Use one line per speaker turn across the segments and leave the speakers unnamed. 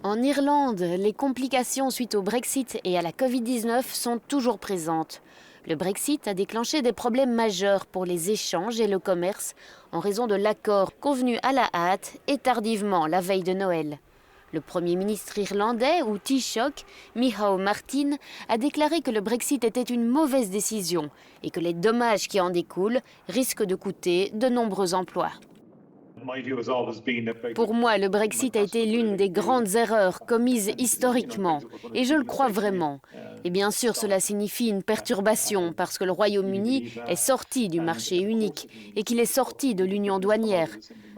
En Irlande, les complications suite au Brexit et à la Covid-19 sont toujours présentes. Le Brexit a déclenché des problèmes majeurs pour les échanges et le commerce en raison de l'accord convenu à la hâte et tardivement la veille de Noël. Le Premier ministre irlandais, ou Taoiseach, Micheál Martin, a déclaré que le Brexit était une mauvaise décision et que les dommages qui en découlent risquent de coûter de nombreux emplois. Pour moi, le Brexit a été l'une des grandes erreurs commises historiquement, et je le crois vraiment. Et bien sûr, cela signifie une perturbation, parce que le Royaume-Uni est sorti du marché unique et qu'il est sorti de l'union douanière.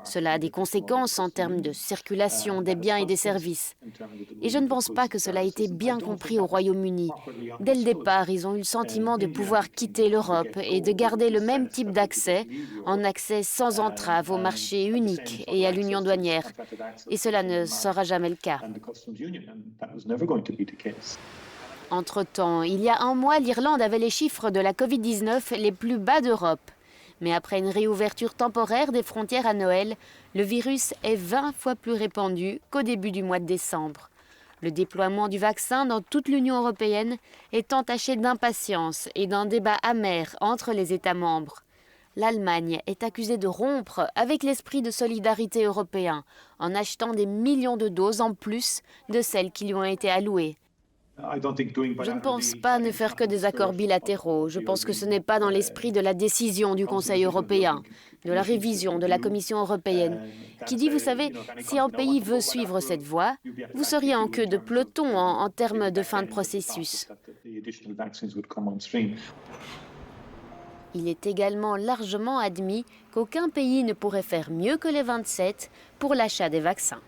Cela a des conséquences en termes de circulation des biens et des services. Et je ne pense pas que cela ait été bien compris au Royaume-Uni. Dès le départ, ils ont eu le sentiment de pouvoir quitter l'Europe et de garder le même type d'accès, en accès sans entrave au marché unique et à l'union douanière. Et cela ne sera jamais le cas. Entre-temps, il y a un mois, l'Irlande avait les chiffres de la Covid-19 les plus bas d'Europe. Mais après une réouverture temporaire des frontières à Noël, le virus est 20 fois plus répandu qu'au début du mois de décembre. Le déploiement du vaccin dans toute l'Union européenne est entaché d'impatience et d'un débat amer entre les États membres. L'Allemagne est accusée de rompre avec l'esprit de solidarité européen en achetant des millions de doses en plus de celles qui lui ont été allouées. Je ne pense pas ne faire que des accords bilatéraux. Je pense que ce n'est pas dans l'esprit de la décision du Conseil européen, de la révision de la Commission européenne, qui dit, vous savez, si un pays veut suivre cette voie, vous seriez en queue de peloton en termes de fin de processus. Il est également largement admis qu'aucun pays ne pourrait faire mieux que les 27 pour l'achat des vaccins.